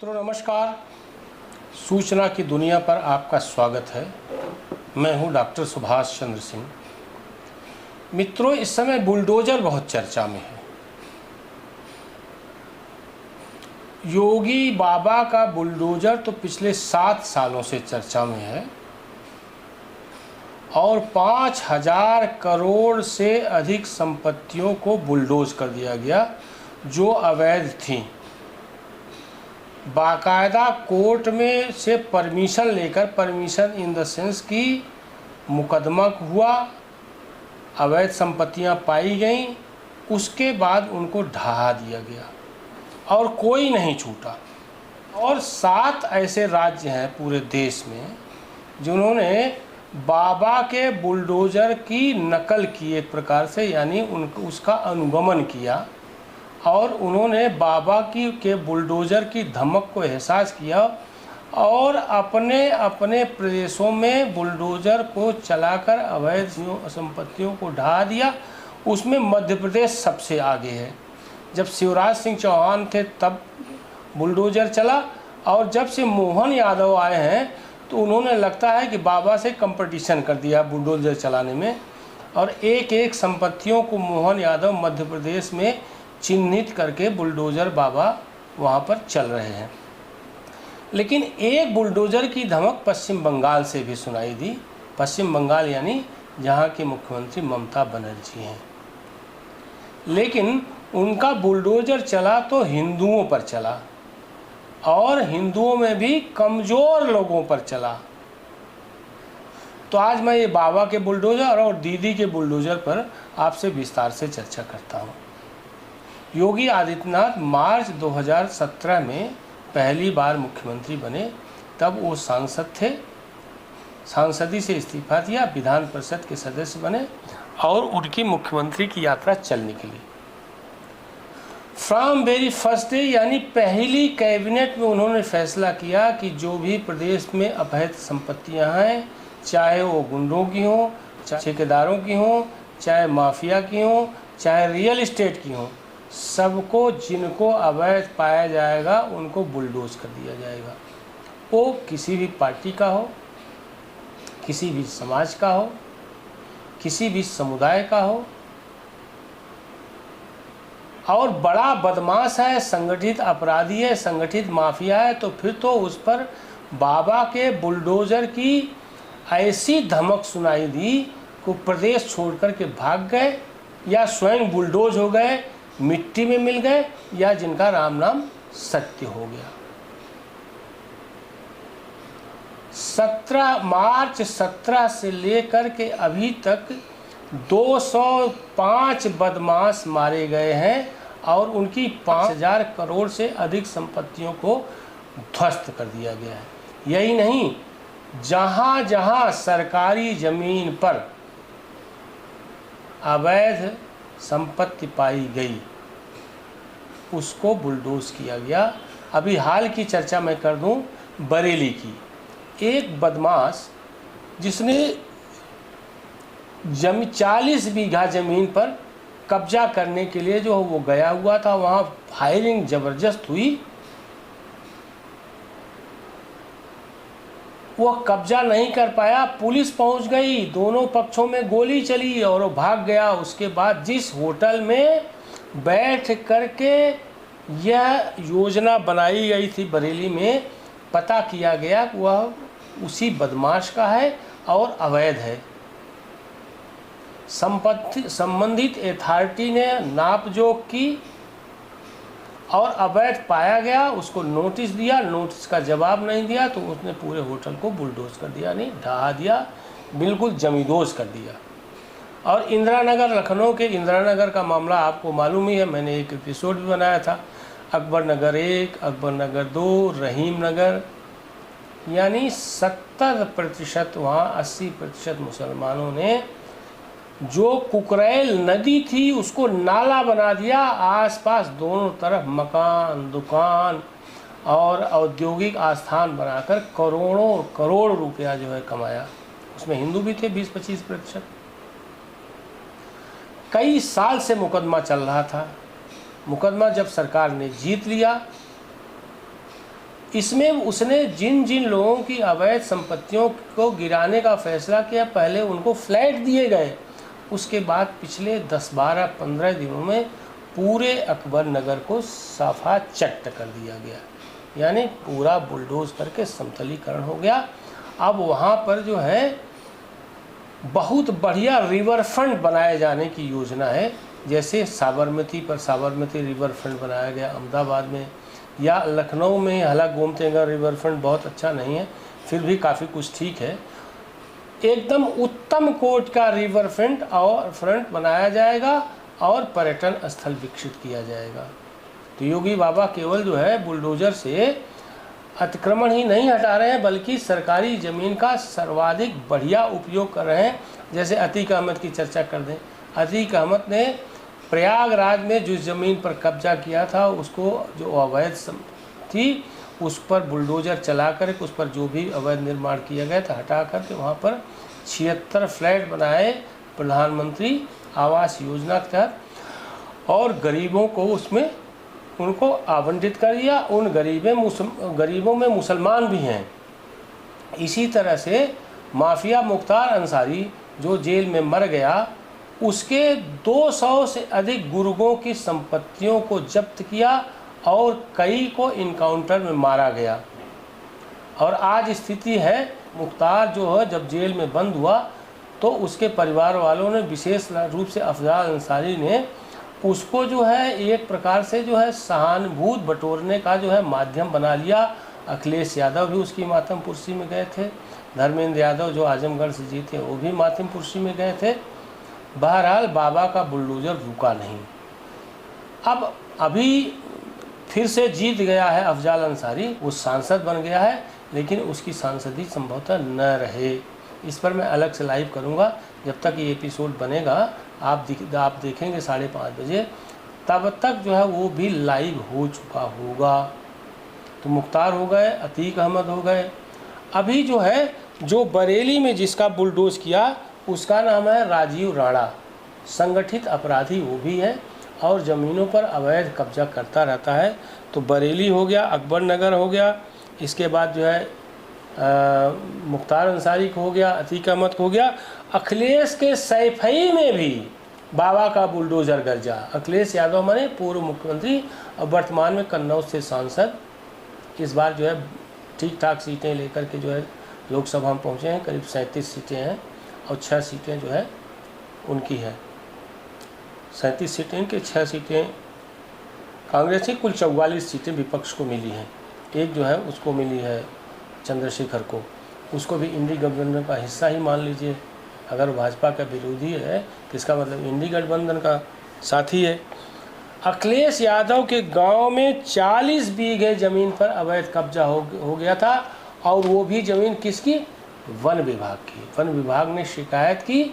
मित्रों नमस्कार। सूचना की दुनिया पर आपका स्वागत है। मैं हूं डॉक्टर सुभाष चंद्र सिंह। मित्रों, इस समय बुलडोजर बहुत चर्चा में है। योगी बाबा का बुलडोजर तो पिछले 7 सालों से चर्चा में है और 5,000 करोड़ से अधिक संपत्तियों को बुलडोज कर दिया गया जो अवैध थीं। बाकायदा कोर्ट में से परमिशन लेकर, परमिशन इन द सेंस कि मुकदमा हुआ, अवैध संपत्तियां पाई गईं, उसके बाद उनको ढहा दिया गया और कोई नहीं छूटा। और 7 ऐसे राज्य हैं पूरे देश में जिन्होंने बाबा के बुलडोजर की नकल की एक प्रकार से, यानी उसका अनुगमन किया और उन्होंने बाबा के बुलडोजर की धमक को एहसास किया और अपने अपने प्रदेशों में बुलडोजर को चलाकर अवैध संपत्तियों को ढहा दिया। उसमें मध्य प्रदेश सबसे आगे है। जब शिवराज सिंह चौहान थे तब बुलडोजर चला और जब से मोहन यादव आए हैं तो उन्होंने लगता है कि बाबा से कंपटीशन कर दिया बुलडोजर चलाने में और एक एक संपत्तियों को मोहन यादव मध्य प्रदेश में चिन्हित करके बुलडोजर बाबा वहाँ पर चल रहे हैं। लेकिन एक बुलडोजर की धमक पश्चिम बंगाल से भी सुनाई दी। पश्चिम बंगाल यानी जहाँ की मुख्यमंत्री ममता बनर्जी हैं। लेकिन उनका बुलडोजर चला तो हिंदुओं पर चला और हिंदुओं में भी कमज़ोर लोगों पर चला। तो आज मैं ये बाबा के बुलडोजर और दीदी के बुलडोजर पर आपसे विस्तार से चर्चा करता हूँ। योगी आदित्यनाथ मार्च 2017 में पहली बार मुख्यमंत्री बने। तब वो सांसद थे, सांसदी से इस्तीफा दिया, विधान परिषद के सदस्य बने और उनकी मुख्यमंत्री की यात्रा चल निकली। फ्रॉम वेरी फर्स्ट डे यानी पहली कैबिनेट में उन्होंने फैसला किया कि जो भी प्रदेश में अवैध संपत्तियां हैं, चाहे वो गुंडों की हों, चाहे ठेकेदारों की हों, चाहे माफिया की हों, चाहे रियल इस्टेट की हों, सबको जिनको अवैध पाया जाएगा उनको बुलडोज कर दिया जाएगा। वो किसी भी पार्टी का हो, किसी भी समाज का हो, किसी भी समुदाय का हो और बड़ा बदमाश है, संगठित अपराधी है, संगठित माफिया है, तो फिर तो उस पर बाबा के बुलडोजर की ऐसी धमक सुनाई दी कि प्रदेश छोड़कर के भाग गए या स्वयं बुलडोज हो गए, मिट्टी में मिल गए या जिनका राम नाम सत्य हो गया। 17 मार्च से लेकर के अभी तक 205 बदमाश मारे गए हैं और उनकी 5,000 करोड़ से अधिक संपत्तियों को ध्वस्त कर दिया गया है। यही नहीं, जहां जहां सरकारी जमीन पर अवैध संपत्ति पाई गई उसको बुलडोज किया गया। अभी हाल की चर्चा मैं कर दूं बरेली की। एक बदमाश जिसने 40 बीघा ज़मीन पर कब्जा करने के लिए जो वो गया हुआ था, वहाँ फायरिंग ज़बरदस्त हुई। वो कब्जा नहीं कर पाया, पुलिस पहुंच गई, दोनों पक्षों में गोली चली और वो भाग गया। उसके बाद जिस होटल में बैठ करके यह योजना बनाई गई थी बरेली में, पता किया गया कि वह उसी बदमाश का है और अवैध है। संबंधित अथॉरिटी ने नापजोक की और अवैध पाया गया, उसको नोटिस दिया, नोटिस का जवाब नहीं दिया तो उसने पूरे होटल को बुलडोज कर दिया, नहीं ढहा दिया, बिल्कुल जमींदोज कर दिया। और इंदिरा नगर, लखनऊ के इंदिरा नगर का मामला आपको मालूम ही है, मैंने एक एपिसोड भी बनाया था। अकबर नगर 1, अकबर नगर 2, रहीम नगर, यानी 70% वहाँ 80% मुसलमानों ने जो कुकरैल नदी थी उसको नाला बना दिया। आसपास दोनों तरफ मकान, दुकान और औद्योगिक आस्थान बनाकर करोड़ों करोड़ रुपया जो है कमाया। उसमें हिंदू भी थे 20-25%। कई साल से मुकदमा चल रहा था। मुकदमा जब सरकार ने जीत लिया इसमें उसने जिन जिन लोगों की अवैध संपत्तियों को गिराने का फैसला किया, पहले उनको फ्लैट दिए गए, उसके बाद पिछले 10, 12, 15 दिनों में पूरे अकबर नगर को साफा चट्ट कर दिया गया, यानी पूरा बुलडोज करके समतलीकरण हो गया। अब वहाँ पर जो है बहुत बढ़िया रिवर फ्रंट बनाए जाने की योजना है, जैसे साबरमती पर साबरमती रिवर फ्रंट बनाया गया अहमदाबाद में, या लखनऊ में हालांकि गोमतीनगर रिवर फ्रंट बहुत अच्छा नहीं है, फिर भी काफ़ी कुछ ठीक है। एकदम उत्तम कोट का रिवर फ्रंट बनाया जाएगा और पर्यटन स्थल विकसित किया जाएगा। तो योगी बाबा केवल जो है बुलडोजर से अतिक्रमण ही नहीं हटा रहे हैं, बल्कि सरकारी ज़मीन का सर्वाधिक बढ़िया उपयोग कर रहे हैं। जैसे अतीक अहमद की चर्चा कर दें, अतीक अहमद ने प्रयागराज में जिस ज़मीन पर कब्जा किया था, उसको जो अवैध थी उस पर बुलडोजर चला कर उस पर जो भी अवैध निर्माण किया गया था हटा कर के वहाँ पर 76 फ्लैट बनाए प्रधानमंत्री आवास योजना के तहत, और गरीबों को उसमें उनको आवंटित कर दिया। उन गरीबों में मुसलमान भी हैं। इसी तरह से माफिया मुख्तार अंसारी जो जेल में मर गया, उसके 200 से अधिक गुर्गों की संपत्तियों को जब्त किया और कई को इनकाउंटर में मारा गया। और आज स्थिति है, मुख्तार जो है जब जेल में बंद हुआ तो उसके परिवार वालों ने विशेष रूप से अफजाल अंसारी ने उसको जो है एक प्रकार से जो है सहानुभूति बटोरने का जो है माध्यम बना लिया। अखिलेश यादव भी उसकी मातमपुरसी में गए थे, धर्मेंद्र यादव जो आजमगढ़ से जीते वो भी मातमपुरसी में गए थे। बहरहाल बाबा का बुलडोजर रुका नहीं। अब अभी फिर से जीत गया है अफजाल अंसारी, वो सांसद बन गया है, लेकिन उसकी सांसदी संभवतः न रहे। इस पर मैं अलग से लाइव करूँगा। जब तक ये एपिसोड बनेगा आप देखेंगे 5:30 बजे, तब तक जो है वो भी लाइव हो चुका होगा। तो मुख्तार हो गए, अतीक अहमद हो गए। अभी जो है जो बरेली में जिसका बुलडोज किया उसका नाम है राजीव राणा, संगठित अपराधी वो भी है और ज़मीनों पर अवैध कब्जा करता रहता है। तो बरेली हो गया, अकबर नगर हो गया, इसके बाद जो है मुख्तार अंसारी को हो गया, अतीक अहमद को हो गया। अखिलेश के सैफई में भी बाबा का बुलडोजर गरजा। अखिलेश यादव माने पूर्व मुख्यमंत्री और वर्तमान में कन्नौज से सांसद, इस बार जो है ठीक ठाक सीटें लेकर के जो है लोकसभा में पहुँचे हैं। करीब 37 सीटें हैं और 6 सीटें जो है उनकी है। 37 सीटें के 6 सीटें कांग्रेस की, कुल 44 सीटें विपक्ष को मिली हैं। एक जो है उसको मिली है चंद्रशेखर को, उसको भी इंडी गठबंधन का हिस्सा ही मान लीजिए। अगर भाजपा का विरोधी है तो इसका मतलब इंडी गठबंधन का साथी है। अखिलेश यादव के गांव में 40 बीघे ज़मीन पर अवैध कब्जा हो गया था, और वो भी ज़मीन किसकी? वन विभाग की। वन विभाग ने शिकायत की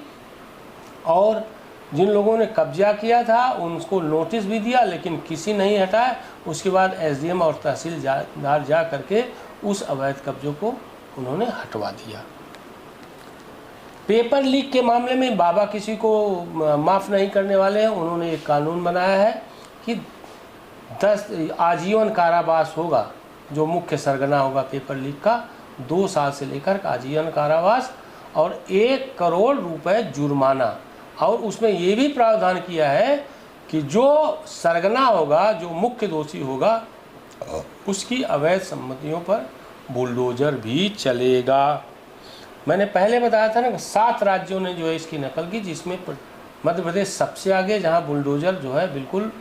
और जिन लोगों ने कब्जा किया था उनको नोटिस भी दिया, लेकिन किसी नहीं हटाया। उसके बाद एसडीएम और तहसीलदार जा करके उस अवैध कब्जों को उन्होंने हटवा दिया। पेपर लीक के मामले में बाबा किसी को माफ़ नहीं करने वाले हैं। उन्होंने एक कानून बनाया है कि 10 आजीवन कारावास होगा जो मुख्य सरगना होगा पेपर लीक का, 2 साल से लेकर आजीवन कारावास और 1 करोड़ रुपए जुर्माना। और उसमें ये भी प्रावधान किया है कि जो सरगना होगा, जो मुख्य दोषी होगा, उसकी अवैध संपत्तियों पर बुलडोजर भी चलेगा। मैंने पहले बताया था ना, 7 राज्यों ने जो है इसकी नकल की, जिसमें मध्य प्रदेश सबसे आगे, जहां बुलडोजर जो है बिल्कुल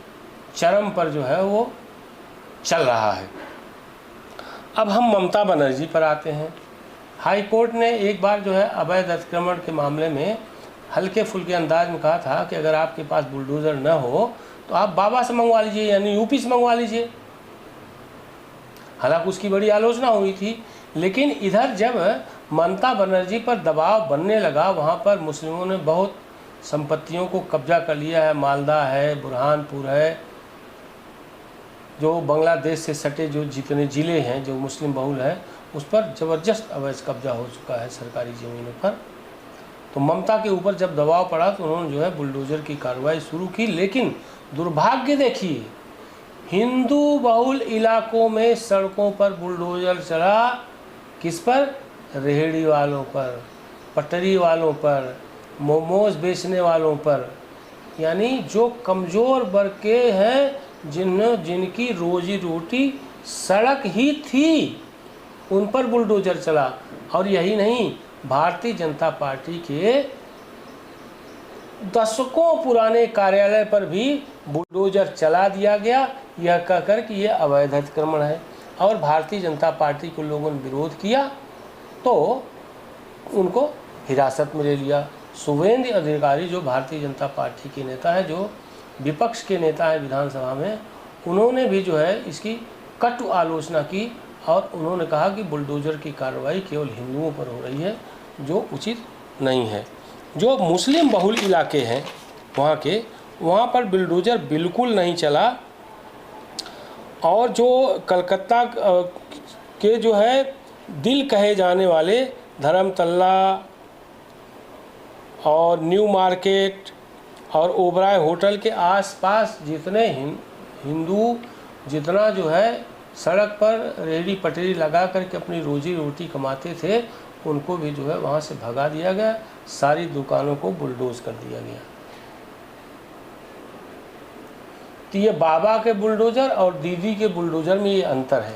चरम पर जो है वो चल रहा है। अब हम ममता बनर्जी पर आते हैं। हाई कोर्ट ने एक बार जो है अवैध अतिक्रमण के मामले में हल्के फुल्के अंदाज में कहा था कि अगर आपके पास बुलडोजर न हो तो आप बाबा से मंगवा लीजिए, यानी यूपी से मंगवा लीजिए। हालांकि उसकी बड़ी आलोचना हुई थी, लेकिन इधर जब ममता बनर्जी पर दबाव बनने लगा, वहाँ पर मुस्लिमों ने बहुत संपत्तियों को कब्जा कर लिया है। मालदा है, बुरहानपुर है, जो बांग्लादेश से सटे जो जितने ज़िले हैं जो मुस्लिम बहुल है, उस पर ज़बरदस्त अवैध कब्जा हो चुका है सरकारी ज़मीनों पर। तो ममता के ऊपर जब दबाव पड़ा तो उन्होंने जो है बुलडोजर की कार्रवाई शुरू की। लेकिन दुर्भाग्य देखिए हिंदू बहुल इलाकों में सड़कों पर बुलडोजर चला, किस पर? रेहड़ी वालों पर, पटरी वालों पर, मोमोज बेचने वालों पर, यानी जो कमज़ोर वर्ग के हैं, जिनकी रोजी रोटी सड़क ही थी, उन पर बुलडोजर चला। और यही नहीं, भारतीय जनता पार्टी के दशकों पुराने कार्यालय पर भी बुलडोजर चला दिया गया, यह कहकर कि यह अवैध अतिक्रमण है। और भारतीय जनता पार्टी को लोगों ने विरोध किया तो उनको हिरासत में ले लिया। शुभेंदु अधिकारी जो भारतीय जनता पार्टी के नेता है, जो विपक्ष के नेता है विधानसभा में, उन्होंने भी जो है इसकी कटु आलोचना की और उन्होंने कहा कि बुलडोजर की कार्रवाई केवल हिंदुओं पर हो रही है, जो उचित नहीं है। जो मुस्लिम बहुल इलाके हैं वहाँ पर बुलडोजर बिल्कुल नहीं चला। और जो कलकत्ता के जो है दिल कहे जाने वाले धर्मतल्ला और न्यू मार्केट और ओबराय होटल के आसपास जितने हिंदू जितना जो है सड़क पर रेहड़ी पटरी लगा करके अपनी रोजी रोटी कमाते थे, उनको भी जो है वहाँ से भगा दिया गया, सारी दुकानों को बुलडोज कर दिया गया। तो ये बाबा के बुलडोज़र और दीदी के बुलडोज़र में ये अंतर है।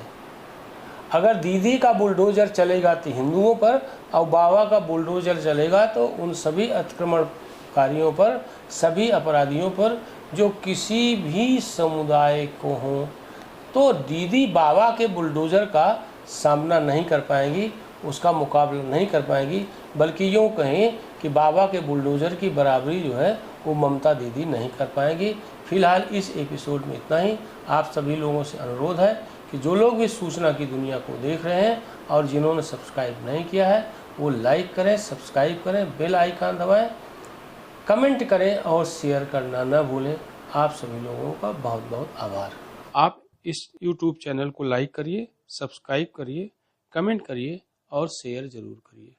अगर दीदी का बुलडोज़र चलेगा तो हिंदुओं पर, और बाबा का बुलडोज़र चलेगा तो उन सभी अतिक्रमणकारियों पर, सभी अपराधियों पर जो किसी भी समुदाय को हों। तो दीदी बाबा के बुलडोज़र का सामना नहीं कर पाएंगी, उसका मुकाबला नहीं कर पाएंगी, बल्कि यूँ कहें कि बाबा के बुलडोज़र की बराबरी जो है वो ममता दीदी नहीं कर पाएंगी। फिलहाल इस एपिसोड में इतना ही। आप सभी लोगों से अनुरोध है कि जो लोग भी सूचना की दुनिया को देख रहे हैं और जिन्होंने सब्सक्राइब नहीं किया है वो लाइक करें, सब्सक्राइब करें, बेल आइकन दबाएं, कमेंट करें और शेयर करना न भूलें। आप सभी लोगों का बहुत बहुत आभार। आप इस YouTube चैनल को लाइक करिए, सब्सक्राइब करिए, कमेंट करिए और शेयर ज़रूर करिए।